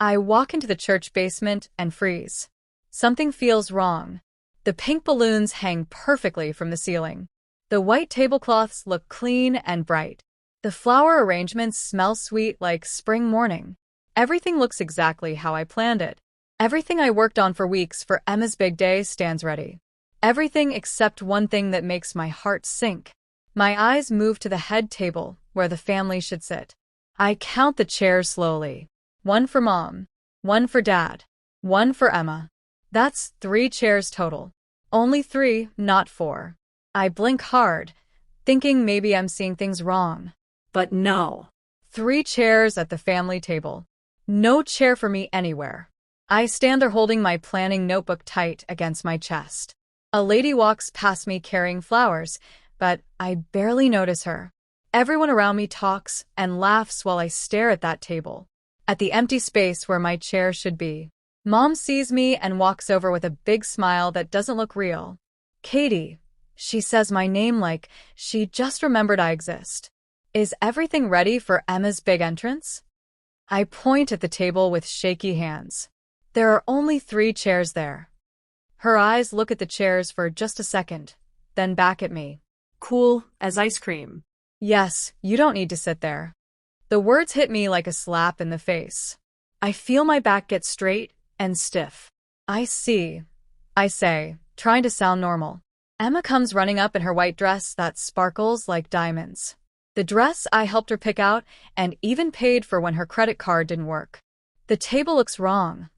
I walk into the church basement and freeze. Something feels wrong. The pink balloons hang perfectly from the ceiling. The white tablecloths look clean and bright. The flower arrangements smell sweet like spring morning. Everything looks exactly how I planned it. Everything I worked on for weeks for Emma's big day stands ready. Everything except one thing that makes my heart sink. My eyes move to the head table, where the family should sit. I count the chairs slowly. One for Mom, one for Dad, one for Emma. That's 3 chairs total. Only 3, not 4. I blink hard, thinking maybe I'm seeing things wrong. But no. 3 chairs at the family table. No chair for me anywhere. I stand there holding my planning notebook tight against my chest. A lady walks past me carrying flowers, but I barely notice her. Everyone around me talks and laughs while I stare at that table, at the empty space where my chair should be. Mom sees me and walks over with a big smile that doesn't look real. Katie, she says my name like she just remembered I exist. Is everything ready for Emma's big entrance? I point at the table with shaky hands. There are only 3 chairs there. Her eyes look at the chairs for just a second, then back at me. Cool as ice cream. Yes, you don't need to sit there. The words hit me like a slap in the face. I feel my back get straight and stiff. I see, I say, trying to sound normal. Emma comes running up in her white dress that sparkles like diamonds. The dress I helped her pick out and even paid for when her credit card didn't work. The table looks wrong,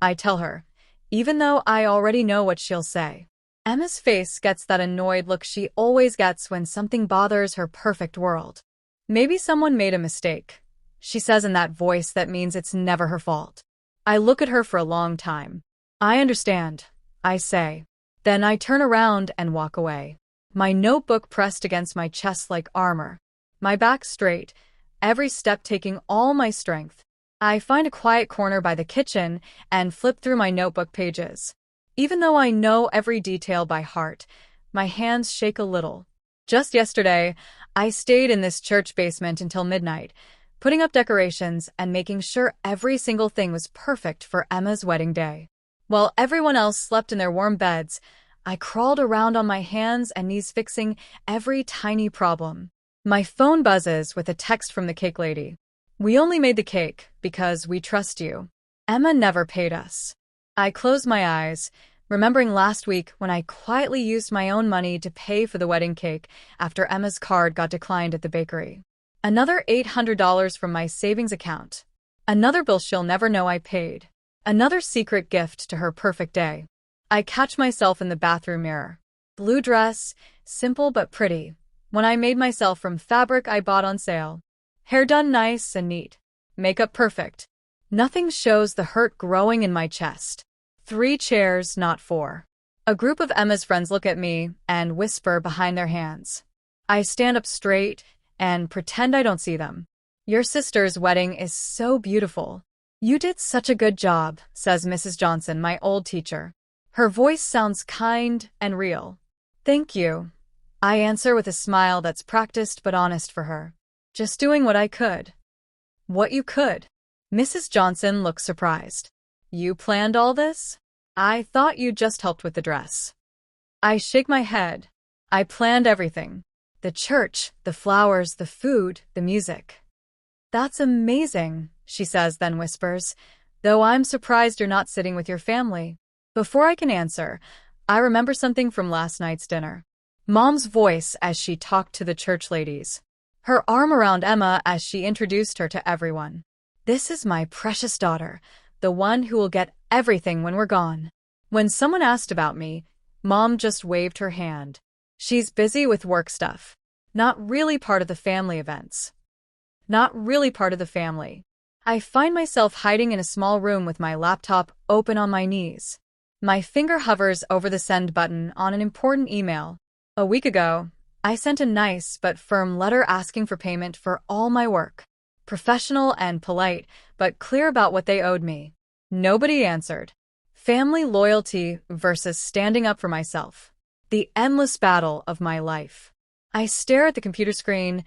I tell her, even though I already know what she'll say. Emma's face gets that annoyed look she always gets when something bothers her perfect world. Maybe someone made a mistake, she says in that voice that means it's never her fault. I look at her for a long time. I understand, I say. Then I turn around and walk away. My notebook pressed against my chest like armor. My back straight, every step taking all my strength. I find a quiet corner by the kitchen and flip through my notebook pages. Even though I know every detail by heart, my hands shake a little. Just yesterday, I stayed in this church basement until midnight, putting up decorations and making sure every single thing was perfect for Emma's wedding day. While everyone else slept in their warm beds, I crawled around on my hands and knees fixing every tiny problem. My phone buzzes with a text from the cake lady. We only made the cake because we trust you. Emma never paid us. I close my eyes, remembering last week when I quietly used my own money to pay for the wedding cake after Emma's card got declined at the bakery. Another $800 from my savings account. Another bill she'll never know I paid. Another secret gift to her perfect day. I catch myself in the bathroom mirror. Blue dress, simple but pretty. When I made myself from fabric I bought on sale. Hair done nice and neat. Makeup perfect. Nothing shows the hurt growing in my chest. 3 chairs, not 4. A group of Emma's friends look at me and whisper behind their hands. I stand up straight and pretend I don't see them. Your sister's wedding is so beautiful. You did such a good job, says Mrs. Johnson, my old teacher. Her voice sounds kind and real. Thank you, I answer with a smile that's practiced but honest for her. Just doing what I could. What you could? Mrs. Johnson looks surprised. You planned all this? I thought you just helped with the dress. I shake my head. I planned everything. The church, the flowers, the food, the music. That's amazing, she says, then whispers, though I'm surprised you're not sitting with your family. Before I can answer, I remember something from last night's dinner. Mom's voice as she talked to the church ladies. Her arm around Emma as she introduced her to everyone. This is my precious daughter, the one who will get everything when we're gone. When someone asked about me, Mom just waved her hand. She's busy with work stuff. Not really part of the family events. Not really part of the family. I find myself hiding in a small room with my laptop open on my knees. My finger hovers over the send button on an important email. A week ago, I sent a nice but firm letter asking for payment for all my work. Professional and polite, but clear about what they owed me. Nobody answered. Family loyalty versus standing up for myself. The endless battle of my life. I stare at the computer screen,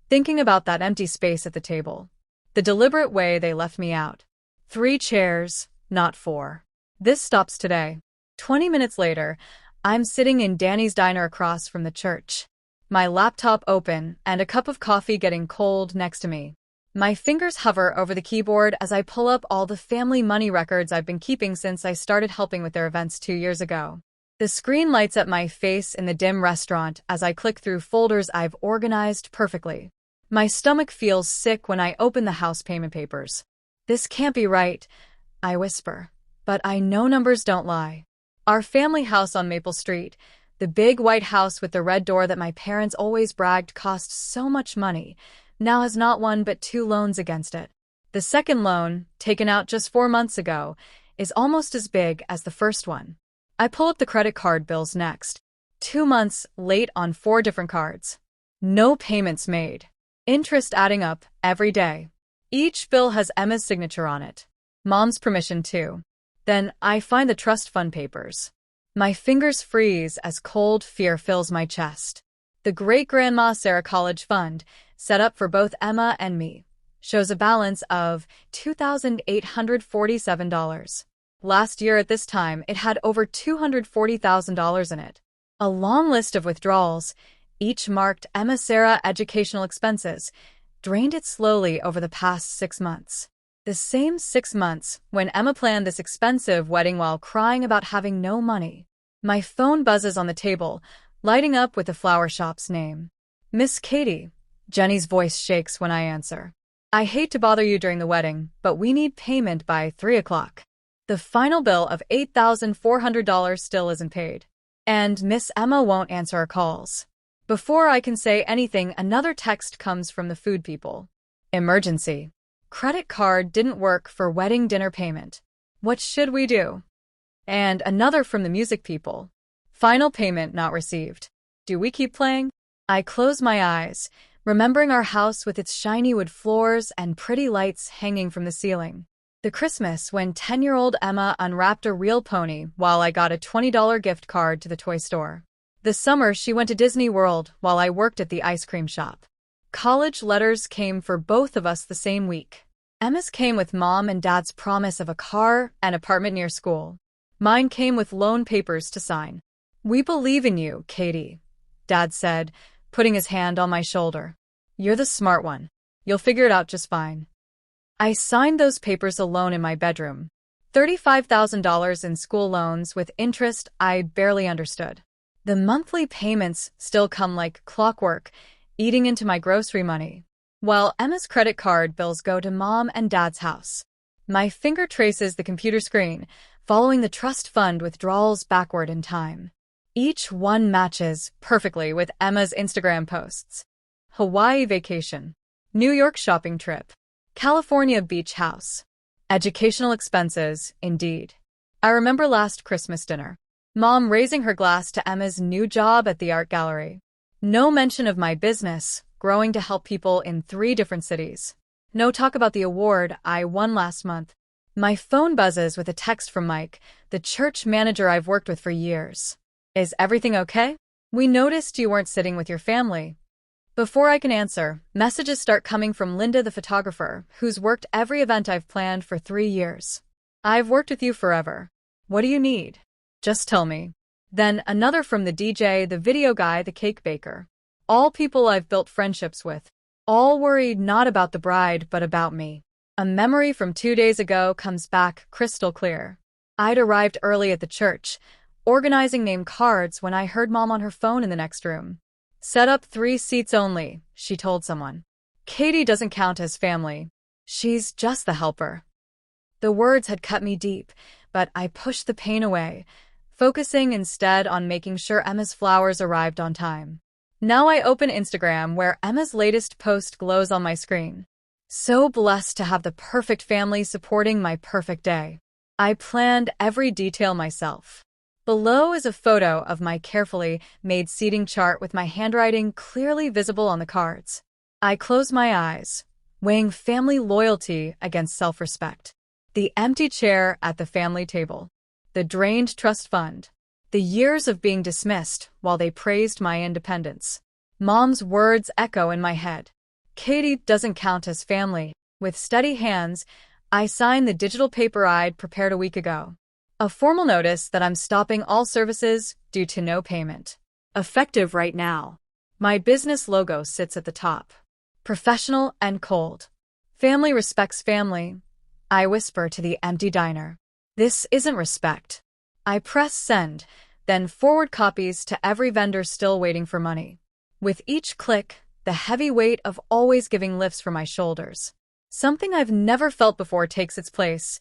thinking about that empty space at the table. The deliberate way they left me out. 3 chairs, not 4. This stops today. 20 minutes later, I'm sitting in Danny's diner across from the church. My laptop open and a cup of coffee getting cold next to me. My fingers hover over the keyboard as I pull up all the family money records I've been keeping since I started helping with their events 2 years ago. The screen lights up my face in the dim restaurant as I click through folders I've organized perfectly. My stomach feels sick when I open the house payment papers. This can't be right, I whisper. But I know numbers don't lie. Our family house on Maple Street, the big white house with the red door that my parents always bragged cost so much money, now has not one but 2 loans against it. The second loan, taken out just 4 months ago, is almost as big as the first one. I pull up the credit card bills next. 2 months late on 4 different cards. No payments made. Interest adding up every day. Each bill has Emma's signature on it. Mom's permission too. Then I find the trust fund papers. My fingers freeze as cold fear fills my chest. The Great-Grandma Sarah College Fund, set up for both Emma and me, shows a balance of $2,847. Last year at this time, it had over $240,000 in it. A long list of withdrawals, each marked Emma Sarah educational expenses, drained it slowly over the past 6 months. The same 6 months when Emma planned this expensive wedding while crying about having no money. My phone buzzes on the table, lighting up with the flower shop's name. Miss Katie. Jenny's voice shakes when I answer. I hate to bother you during the wedding, but we need payment by 3 o'clock. The final bill of $8,400 still isn't paid. And Miss Emma won't answer our calls. Before I can say anything, another text comes from the food people. Emergency. Credit card didn't work for wedding dinner payment. What should we do? And another from the music people. Final payment not received. Do we keep playing? I close my eyes, remembering our house with its shiny wood floors and pretty lights hanging from the ceiling. The Christmas when 10-year-old Emma unwrapped a real pony while I got a $20 gift card to the toy store. The summer she went to Disney World while I worked at the ice cream shop. College letters came for both of us the same week. Emma's came with Mom and Dad's promise of a car and apartment near school. Mine came with loan papers to sign. We believe in you, Katie, Dad said, putting his hand on my shoulder. You're the smart one. You'll figure it out just fine. I signed those papers alone in my bedroom. $35,000 in school loans with interest I barely understood. The monthly payments still come like clockwork, eating into my grocery money, while Emma's credit card bills go to Mom and Dad's house. My finger traces the computer screen, following the trust fund withdrawals backward in time. Each one matches perfectly with Emma's Instagram posts. Hawaii vacation. New York shopping trip. California beach house. Educational expenses, indeed. I remember last Christmas dinner. Mom raising her glass to Emma's new job at the art gallery. No mention of my business, growing to help people in 3 different cities. No talk about the award I won last month. My phone buzzes with a text from Mike, the church manager I've worked with for years. Is everything okay? We noticed you weren't sitting with your family. Before I can answer, messages start coming from Linda the photographer, who's worked every event I've planned for 3 years. I've worked with you forever. What do you need? Just tell me. Then another from the DJ, the video guy, the cake baker. All people I've built friendships with. All worried not about the bride but about me. A memory from 2 days ago comes back crystal clear. I'd arrived early at the church, organizing name cards when I heard Mom on her phone in the next room. Set up 3 seats only, she told someone. Katie doesn't count as family. She's just the helper. The words had cut me deep, but I pushed the pain away, focusing instead on making sure Emma's flowers arrived on time. Now I open Instagram where Emma's latest post glows on my screen. So blessed to have the perfect family supporting my perfect day. I planned every detail myself. Below is a photo of my carefully made seating chart with my handwriting clearly visible on the cards. I close my eyes, weighing family loyalty against self-respect. The empty chair at the family table. The drained trust fund. The years of being dismissed while they praised my independence. Mom's words echo in my head. Katie doesn't count as family. With steady hands, I sign the digital paper I'd prepared a week ago. A formal notice that I'm stopping all services due to no payment. Effective right now. My business logo sits at the top. Professional and cold. Family respects family. I whisper to the empty diner. This isn't respect. I press send, then forward copies to every vendor still waiting for money. With each click, the heavy weight of always giving lifts from my shoulders. Something I've never felt before takes its place,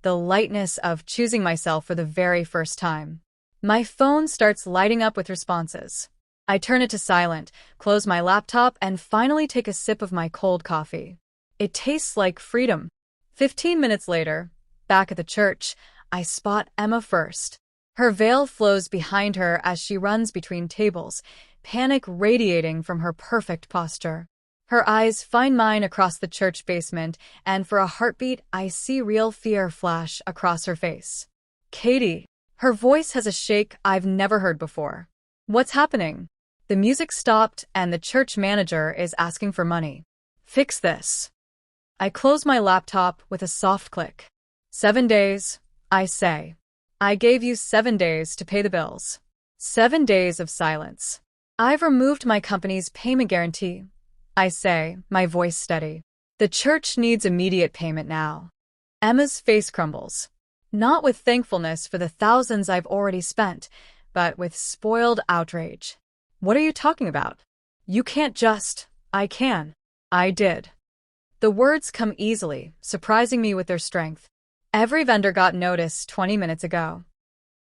the lightness of choosing myself for the very first time. My phone starts lighting up with responses. I turn it to silent, close my laptop, and finally take a sip of my cold coffee. It tastes like freedom. 15 minutes later, back at the church, I spot Emma first. Her veil flows behind her as she runs between tables, panic radiating from her perfect posture. Her eyes find mine across the church basement, and for a heartbeat, I see real fear flash across her face. Katie. Her voice has a shake I've never heard before. What's happening? The music stopped, and the church manager is asking for money. Fix this. I close my laptop with a soft click. 7 days, I say. I gave you 7 days to pay the bills. 7 days of silence. I've removed my company's payment guarantee, I say, my voice steady. The church needs immediate payment now. Emma's face crumbles. Not with thankfulness for the thousands I've already spent, but with spoiled outrage. What are you talking about? You can't just. I can. I did. The words come easily, surprising me with their strength. Every vendor got notice 20 minutes ago.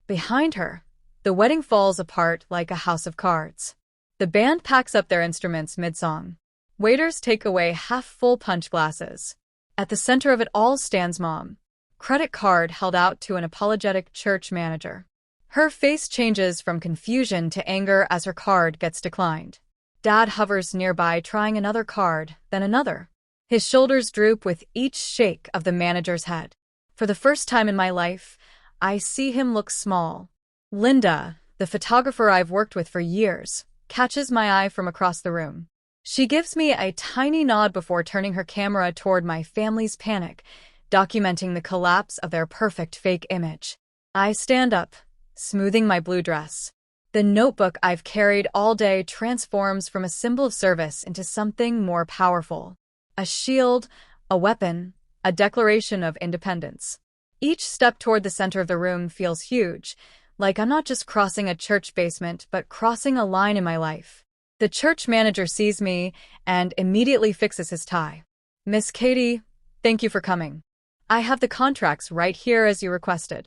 Behind her, the wedding falls apart like a house of cards. The band packs up their instruments mid-song. Waiters take away half-full punch glasses. At the center of it all stands Mom. Credit card held out to an apologetic church manager. Her face changes from confusion to anger as her card gets declined. Dad hovers nearby trying another card, then another. His shoulders droop with each shake of the manager's head. For the first time in my life, I see him look small. Linda, the photographer I've worked with for years, catches my eye from across the room. She gives me a tiny nod before turning her camera toward my family's panic, documenting the collapse of their perfect fake image. I stand up, smoothing my blue dress. The notebook I've carried all day transforms from a symbol of service into something more powerful. A shield, a weapon, a declaration of independence. Each step toward the center of the room feels huge, like I'm not just crossing a church basement, but crossing a line in my life. The church manager sees me and immediately fixes his tie. Miss Katie, thank you for coming. I have the contracts right here as you requested.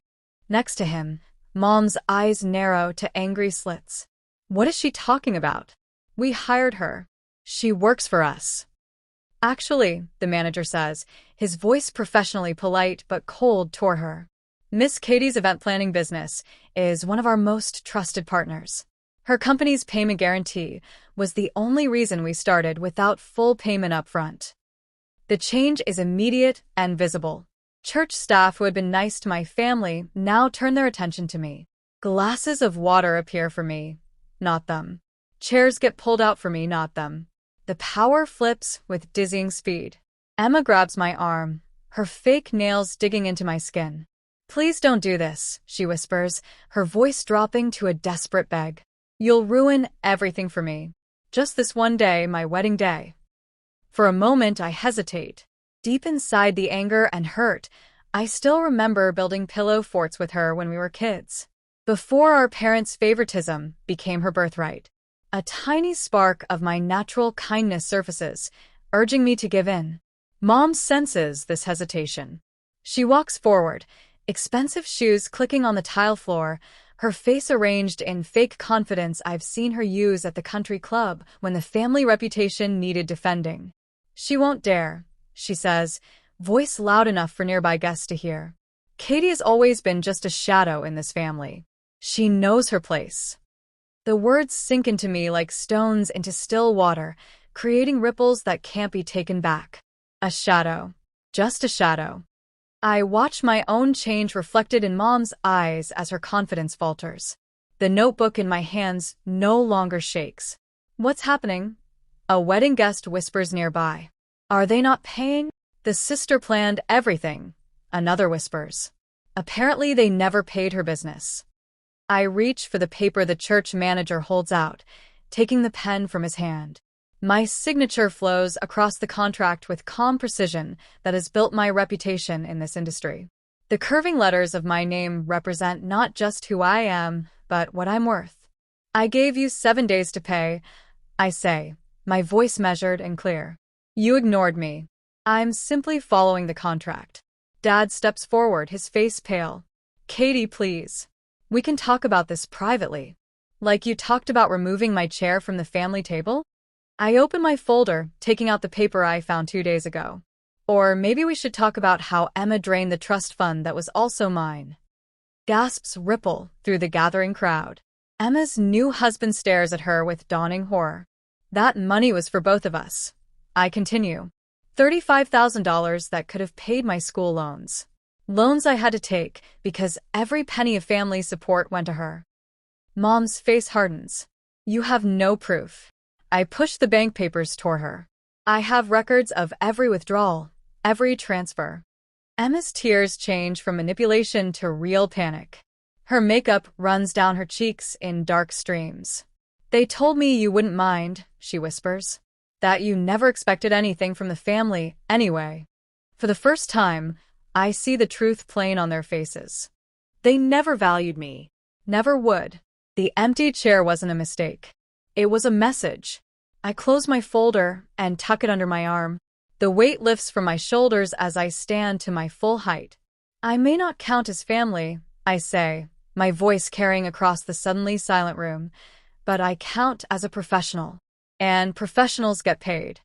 Next to him, Mom's eyes narrow to angry slits. What is she talking about? We hired her. She works for us. Actually, the manager says, his voice professionally polite but cold toward her. Miss Katie's event planning business is one of our most trusted partners. Her company's payment guarantee was the only reason we started without full payment up front. The change is immediate and visible. Church staff who had been nice to my family now turn their attention to me. Glasses of water appear for me, not them. Chairs get pulled out for me, not them. The power flips with dizzying speed. Emma grabs my arm, her fake nails digging into my skin. Please don't do this, she whispers, her voice dropping to a desperate beg. You'll ruin everything for me. Just this one day, my wedding day. For a moment, I hesitate. Deep inside the anger and hurt, I still remember building pillow forts with her when we were kids. Before our parents' favoritism became her birthright. A tiny spark of my natural kindness surfaces, urging me to give in. Mom senses this hesitation. She walks forward, expensive shoes clicking on the tile floor, her face arranged in fake confidence I've seen her use at the country club when the family reputation needed defending. She won't dare, she says, voice loud enough for nearby guests to hear. Katie has always been just a shadow in this family. She knows her place. The words sink into me like stones into still water, creating ripples that can't be taken back. A shadow. Just a shadow. I watch my own change reflected in Mom's eyes as her confidence falters. The notebook in my hands no longer shakes. What's happening? A wedding guest whispers nearby. Are they not paying? The sister planned everything, another whispers. Apparently they never paid her business. I reach for the paper the church manager holds out, taking the pen from his hand. My signature flows across the contract with calm precision that has built my reputation in this industry. The curving letters of my name represent not just who I am, but what I'm worth. I gave you 7 days to pay, I say, my voice measured and clear. You ignored me. I'm simply following the contract. Dad steps forward, his face pale. Katie, please. We can talk about this privately. Like you talked about removing my chair from the family table? I open my folder, taking out the paper I found 2 days ago. Or maybe we should talk about how Emma drained the trust fund that was also mine. Gasps ripple through the gathering crowd. Emma's new husband stares at her with dawning horror. That money was for both of us. I continue. $35,000 that could have paid my school loans. Loans I had to take because every penny of family support went to her. Mom's face hardens. You have no proof. I push the bank papers toward her. I have records of every withdrawal, every transfer. Emma's tears change from manipulation to real panic. Her makeup runs down her cheeks in dark streams. They told me you wouldn't mind, she whispers. That you never expected anything from the family anyway. For the first time, I see the truth plain on their faces. They never valued me. Never would. The empty chair wasn't a mistake. It was a message. I close my folder and tuck it under my arm. The weight lifts from my shoulders as I stand to my full height. I may not count as family, I say, my voice carrying across the suddenly silent room, but I count as a professional. And professionals get paid.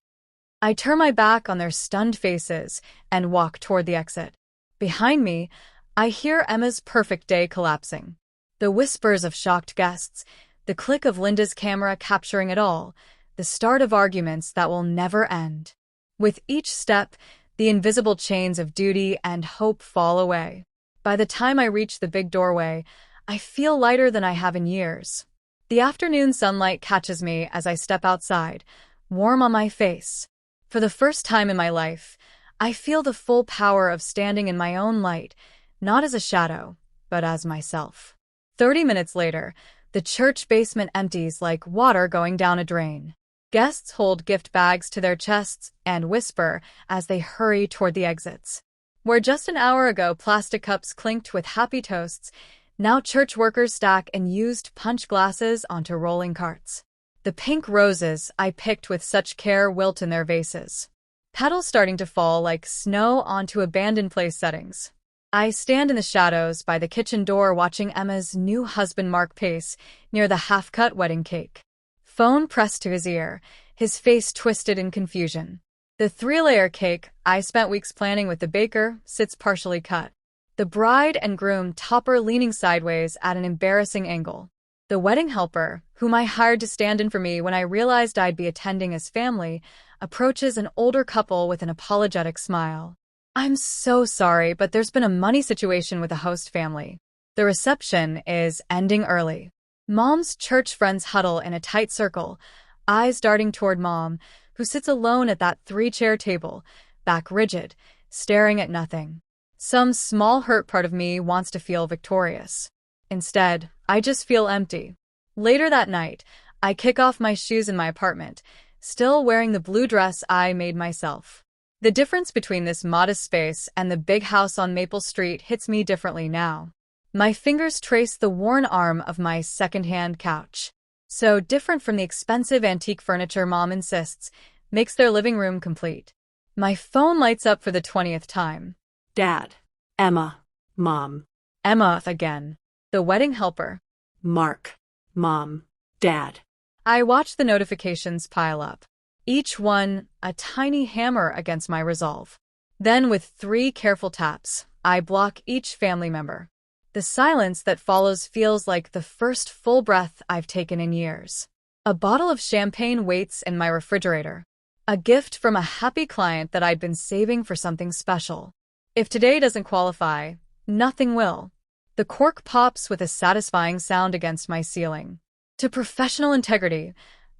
I turn my back on their stunned faces and walk toward the exit. Behind me, I hear Emma's perfect day collapsing. The whispers of shocked guests, the click of Linda's camera capturing it all, the start of arguments that will never end. With each step, the invisible chains of duty and hope fall away. By the time I reach the big doorway, I feel lighter than I have in years. The afternoon sunlight catches me as I step outside, warm on my face. For the first time in my life, I feel the full power of standing in my own light, not as a shadow, but as myself. 30 minutes later, the church basement empties like water going down a drain. Guests hold gift bags to their chests and whisper as they hurry toward the exits. Where just an hour ago plastic cups clinked with happy toasts, now church workers stack and used punch glasses onto rolling carts. The pink roses I picked with such care wilt in their vases. Petals starting to fall like snow onto abandoned place settings. I stand in the shadows by the kitchen door watching Emma's new husband Mark pace near the half-cut wedding cake. Phone pressed to his ear, his face twisted in confusion. The 3-layer cake I spent weeks planning with the baker sits partially cut. The bride and groom topper leaning sideways at an embarrassing angle. The wedding helper, whom I hired to stand in for me when I realized I'd be attending as family, approaches an older couple with an apologetic smile. I'm so sorry, but there's been a money situation with the host family. The reception is ending early. Mom's church friends huddle in a tight circle, eyes darting toward Mom, who sits alone at that 3-chair table, back rigid, staring at nothing. Some small hurt part of me wants to feel victorious. Instead, I just feel empty. Later that night, I kick off my shoes in my apartment, still wearing the blue dress I made myself. The difference between this modest space and the big house on Maple Street hits me differently now. My fingers trace the worn arm of my second-hand couch. So different from the expensive antique furniture Mom insists makes their living room complete. My phone lights up for the 20th time. Dad. Emma. Mom. Emma again. The wedding helper. Mark. Mom. Dad. I watch the notifications pile up. Each one a tiny hammer against my resolve. Then with 3 careful taps, I block each family member. The silence that follows feels like the first full breath I've taken in years. A bottle of champagne waits in my refrigerator. A gift from a happy client that I'd been saving for something special. If today doesn't qualify, nothing will. The cork pops with a satisfying sound against my ceiling. To professional integrity,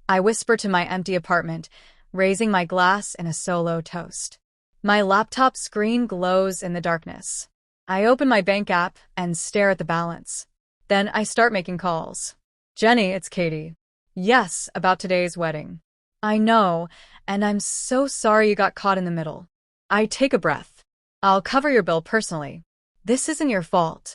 I whisper to my empty apartment, raising my glass in a solo toast. My laptop screen glows in the darkness. I open my bank app and stare at the balance. Then I start making calls. Jenny, it's Katie. Yes, about today's wedding. I know, and I'm so sorry you got caught in the middle. I take a breath. I'll cover your bill personally. This isn't your fault.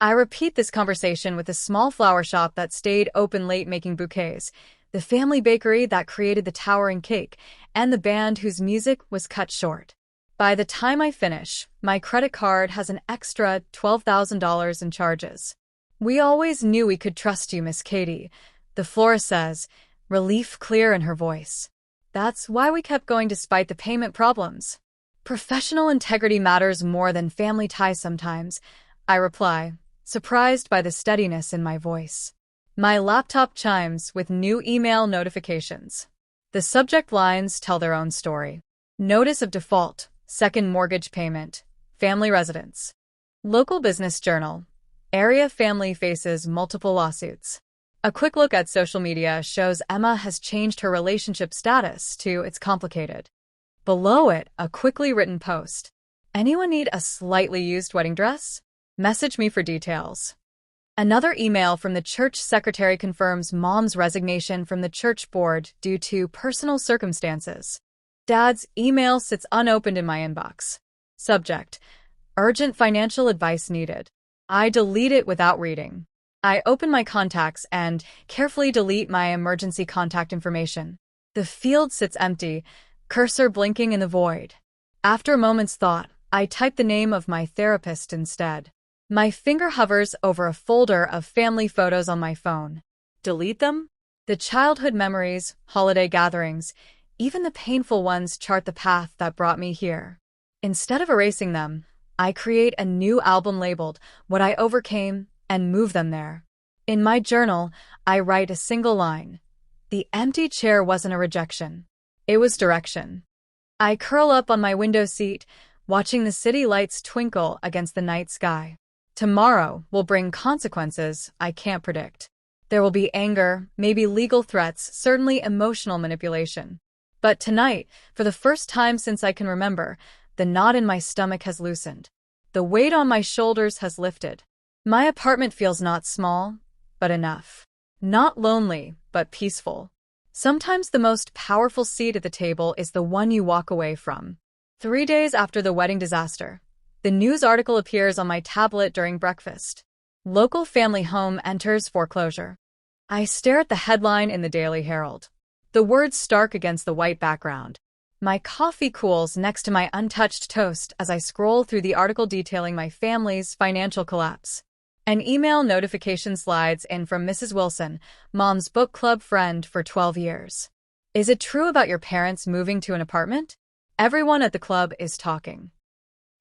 I repeat this conversation with the small flower shop that stayed open late making bouquets, the family bakery that created the towering cake, and the band whose music was cut short. By the time I finish, my credit card has an extra $12,000 in charges. We always knew we could trust you, Miss Katie, the florist says, relief clear in her voice. That's why we kept going despite the payment problems. Professional integrity matters more than family ties sometimes, I reply, surprised by the steadiness in my voice. My laptop chimes with new email notifications. The subject lines tell their own story. Notice of default, second mortgage payment, family residence. Local business journal. Area family faces multiple lawsuits. A quick look at social media shows Emma has changed her relationship status to "it's complicated." Below it, a quickly written post. Anyone need a slightly used wedding dress? Message me for details. Another email from the church secretary confirms Mom's resignation from the church board due to personal circumstances. Dad's email sits unopened in my inbox. Subject: urgent financial advice needed. I delete it without reading. I open my contacts and carefully delete my emergency contact information. The field sits empty, cursor blinking in the void. After a moment's thought, I type the name of my therapist instead. My finger hovers over a folder of family photos on my phone. Delete them? The childhood memories, holiday gatherings, even the painful ones chart the path that brought me here. Instead of erasing them, I create a new album labeled "What I Overcame" and move them there. In my journal, I write a single line. The empty chair wasn't a rejection. It was direction. I curl up on my window seat, watching the city lights twinkle against the night sky. Tomorrow will bring consequences I can't predict. There will be anger, maybe legal threats, certainly emotional manipulation. But tonight, for the first time since I can remember, the knot in my stomach has loosened. The weight on my shoulders has lifted. My apartment feels not small, but enough. Not lonely, but peaceful. Sometimes the most powerful seat at the table is the one you walk away from. 3 days after the wedding disaster, the news article appears on my tablet during breakfast. Local family home enters foreclosure. I stare at the headline in the Daily Herald. The words stark against the white background. My coffee cools next to my untouched toast as I scroll through the article detailing my family's financial collapse. An email notification slides in from Mrs. Wilson, Mom's book club friend for 12 years. Is it true about your parents moving to an apartment? Everyone at the club is talking.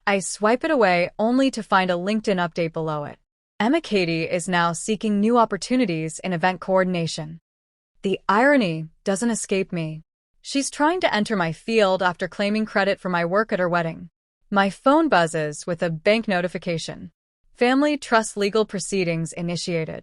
I swipe it away only to find a LinkedIn update below it. Emma Katie is now seeking new opportunities in event coordination. The irony doesn't escape me. She's trying to enter my field after claiming credit for my work at her wedding. My phone buzzes with a bank notification. Family trust legal proceedings initiated.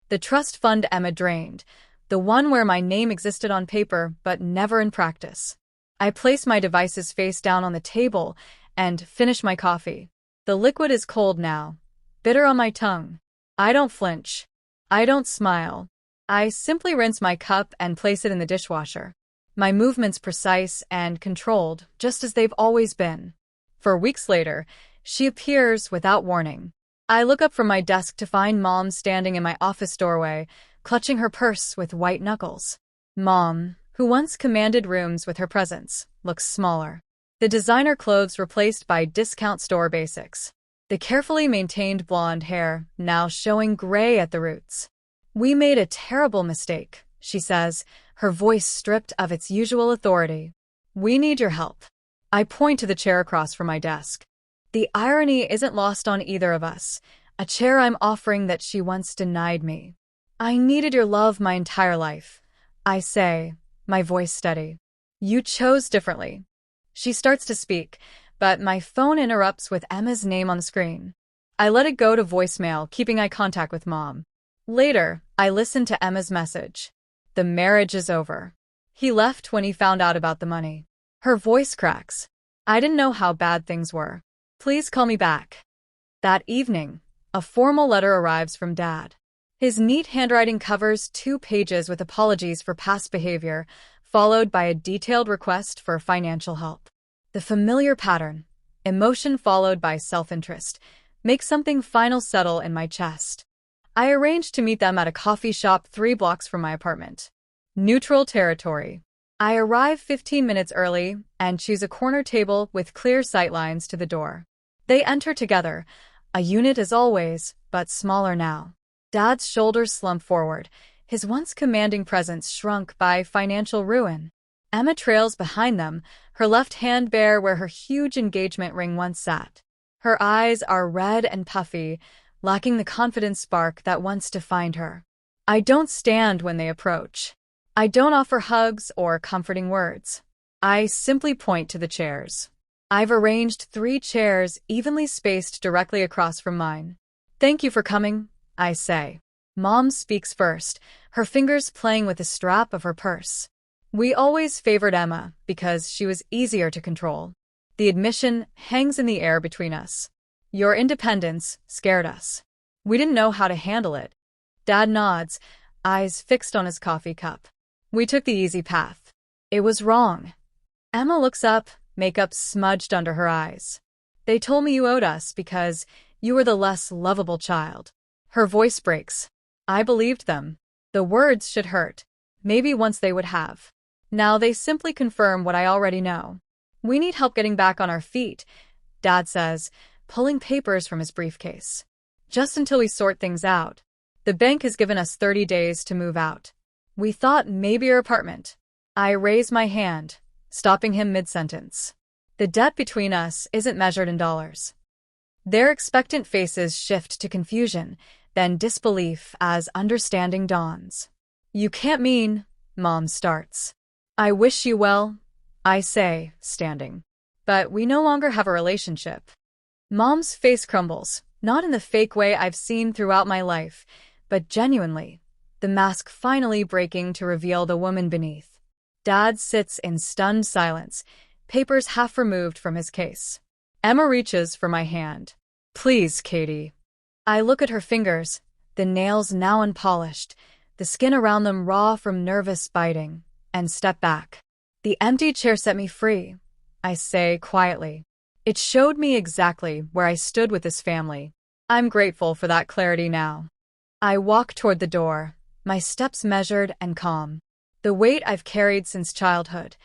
The trust fund Emma drained, the one where my name existed on paper but never in practice. I place my devices face down on the table and finish my coffee. The liquid is cold now, bitter on my tongue. I don't flinch. I don't smile. I simply rinse my cup and place it in the dishwasher. My movements precise and controlled, just as they've always been. 4 weeks later, she appears without warning. I look up from my desk to find Mom standing in my office doorway, clutching her purse with white knuckles. Mom, who once commanded rooms with her presence, looks smaller. The designer clothes replaced by discount store basics. The carefully maintained blonde hair now showing gray at the roots. We made a terrible mistake, she says, her voice stripped of its usual authority. We need your help. I point to the chair across from my desk. The irony isn't lost on either of us, a chair I'm offering that she once denied me. I needed your love my entire life, I say, my voice steady. You chose differently. She starts to speak, but my phone interrupts with Emma's name on the screen. I let it go to voicemail, keeping eye contact with Mom. Later, I listen to Emma's message. The marriage is over. He left when he found out about the money. Her voice cracks. I didn't know how bad things were. Please call me back. That evening, a formal letter arrives from Dad. His neat handwriting covers 2 pages with apologies for past behavior, followed by a detailed request for financial help. The familiar pattern, emotion followed by self-interest, makes something final settle in my chest. I arranged to meet them at a coffee shop 3 blocks from my apartment. Neutral territory. I arrive 15 minutes early and choose a corner table with clear sightlines to the door. They enter together, a unit as always, but smaller now. Dad's shoulders slump forward, his once commanding presence shrunk by financial ruin. Emma trails behind them, her left hand bare where her huge engagement ring once sat. Her eyes are red and puffy, lacking the confident spark that once defined her. I don't stand when they approach. I don't offer hugs or comforting words. I simply point to the chairs. I've arranged 3 chairs evenly spaced directly across from mine. Thank you for coming, I say. Mom speaks first, her fingers playing with the strap of her purse. We always favored Emma because she was easier to control. The admission hangs in the air between us. Your independence scared us. We didn't know how to handle it. Dad nods, eyes fixed on his coffee cup. We took the easy path. It was wrong. Emma looks up, makeup smudged under her eyes. They told me you owed us because you were the less lovable child. Her voice breaks. I believed them. The words should hurt. Maybe once they would have. Now they simply confirm what I already know. We need help getting back on our feet, Dad says, pulling papers from his briefcase. Just until we sort things out. The bank has given us 30 days to move out. We thought maybe your apartment. I raise my hand, stopping him mid-sentence. The debt between us isn't measured in dollars. Their expectant faces shift to confusion, then disbelief as understanding dawns. You can't mean, Mom starts. I wish you well, I say, standing. But we no longer have a relationship. Mom's face crumbles, not in the fake way I've seen throughout my life, but genuinely, the mask finally breaking to reveal the woman beneath. Dad sits in stunned silence, papers half removed from his case. Emma reaches for my hand. Please, Katie. I look at her fingers, the nails now unpolished, the skin around them raw from nervous biting, and step back. The empty chair set me free, I say quietly. It showed me exactly where I stood with this family. I'm grateful for that clarity now. I walk toward the door, my steps measured and calm. The weight I've carried since childhood,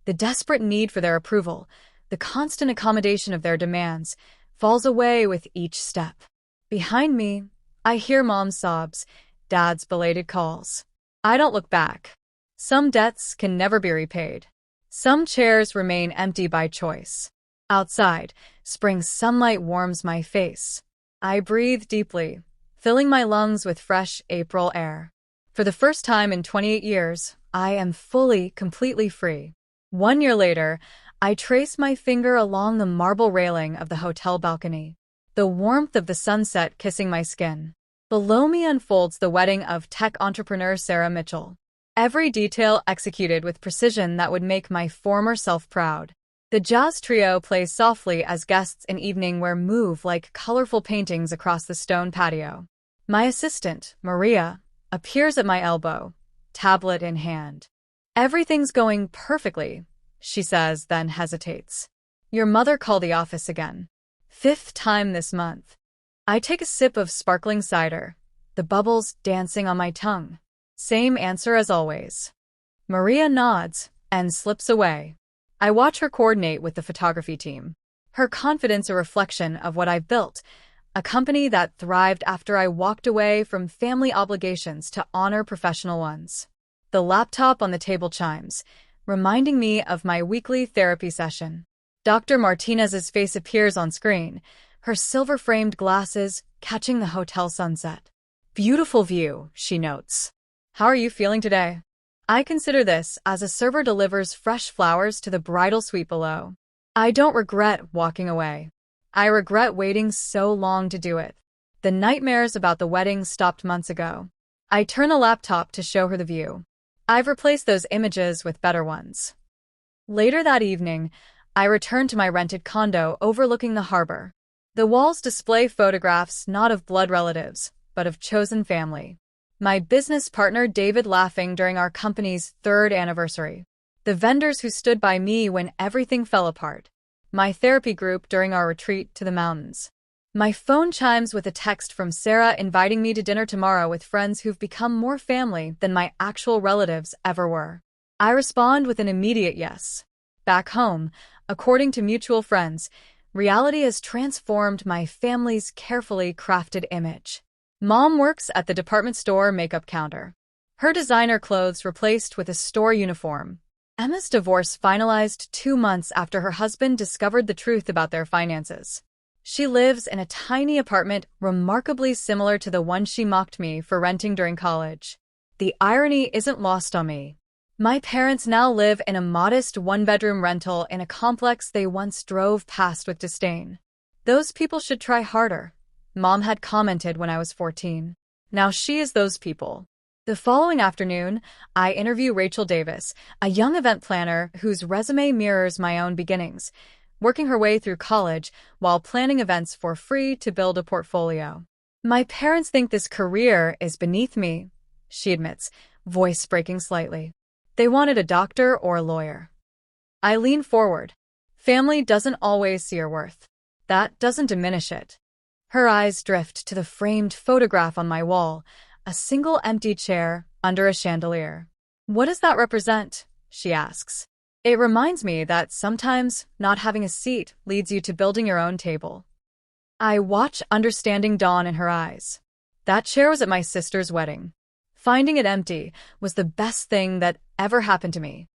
the desperate need for their approval, the constant accommodation of their demands, falls away with each step. Behind me, I hear Mom's sobs, Dad's belated calls. I don't look back. Some debts can never be repaid. Some chairs remain empty by choice. Outside, spring sunlight warms my face. I breathe deeply, filling my lungs with fresh April air. For the first time in 28 years, I am fully, completely free. 1 year later, I trace my finger along the marble railing of the hotel balcony. The warmth of the sunset kissing my skin. Below me unfolds the wedding of tech entrepreneur Sarah Mitchell. Every detail executed with precision that would make my former self proud. The jazz trio plays softly as guests in evening wear move like colorful paintings across the stone patio. My assistant, Maria, appears at my elbow, tablet in hand. Everything's going perfectly, she says, then hesitates. Your mother called the office again. 5th time this month. I take a sip of sparkling cider, the bubbles dancing on my tongue. Same answer as always. Maria nods and slips away. I watch her coordinate with the photography team. Her confidence a reflection of what I've built, a company that thrived after I walked away from family obligations to honor professional ones. The laptop on the table chimes, reminding me of my weekly therapy session. Dr. Martinez's face appears on screen, her silver-framed glasses catching the hotel sunset. Beautiful view, she notes. How are you feeling today? I consider this as a server delivers fresh flowers to the bridal suite below. I don't regret walking away. I regret waiting so long to do it. The nightmares about the wedding stopped months ago. I turn the laptop to show her the view. I've replaced those images with better ones. Later that evening, I return to my rented condo overlooking the harbor. The walls display photographs not of blood relatives, but of chosen family. My business partner David laughing during our company's 3rd anniversary. The vendors who stood by me when everything fell apart. My therapy group during our retreat to the mountains. My phone chimes with a text from Sarah inviting me to dinner tomorrow with friends who've become more family than my actual relatives ever were. I respond with an immediate yes. Back home, according to mutual friends, reality has transformed my family's carefully crafted image. Mom works at the department store makeup counter. Her designer clothes replaced with a store uniform. Emma's divorce finalized 2 months after her husband discovered the truth about their finances. She lives in a tiny apartment remarkably similar to the one she mocked me for renting during college. The irony isn't lost on me. My parents now live in a modest 1-bedroom rental in a complex they once drove past with disdain. Those people should try harder, Mom had commented when I was 14. Now she is those people. The following afternoon, I interview Rachel Davis, a young event planner whose resume mirrors my own beginnings, working her way through college while planning events for free to build a portfolio. My parents think this career is beneath me, she admits, voice breaking slightly. They wanted a doctor or a lawyer. I lean forward. Family doesn't always see your worth. That doesn't diminish it. Her eyes drift to the framed photograph on my wall, a single empty chair under a chandelier. What does that represent? She asks. It reminds me that sometimes not having a seat leads you to building your own table. I watch understanding dawn in her eyes. That chair was at my sister's wedding. Finding it empty was the best thing that ever happened to me.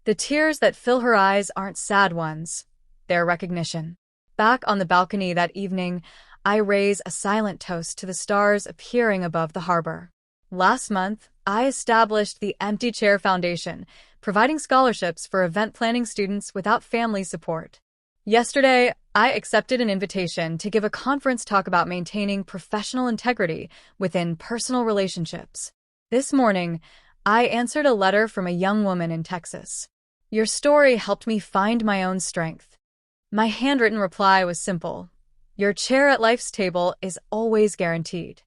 The tears that fill her eyes aren't sad ones. They're recognition. Back on the balcony that evening, I raise a silent toast to the stars appearing above the harbor. Last month, I established the Empty Chair Foundation, providing scholarships for event planning students without family support. Yesterday, I accepted an invitation to give a conference talk about maintaining professional integrity within personal relationships. This morning, I answered a letter from a young woman in Texas. Your story helped me find my own strength. My handwritten reply was simple. Your chair at life's table is always guaranteed.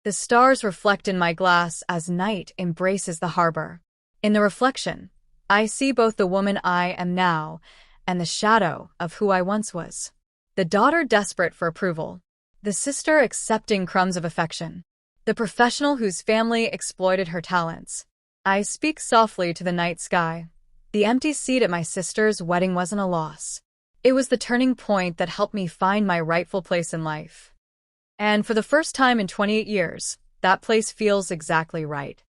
The stars reflect in my glass as night embraces the harbor. In the reflection, I see both the woman I am now and the shadow of who I once was. The daughter desperate for approval. The sister accepting crumbs of affection. The professional whose family exploited her talents. I speak softly to the night sky. The empty seat at my sister's wedding wasn't a loss. It was the turning point that helped me find my rightful place in life. And for the first time in 28 years, that place feels exactly right.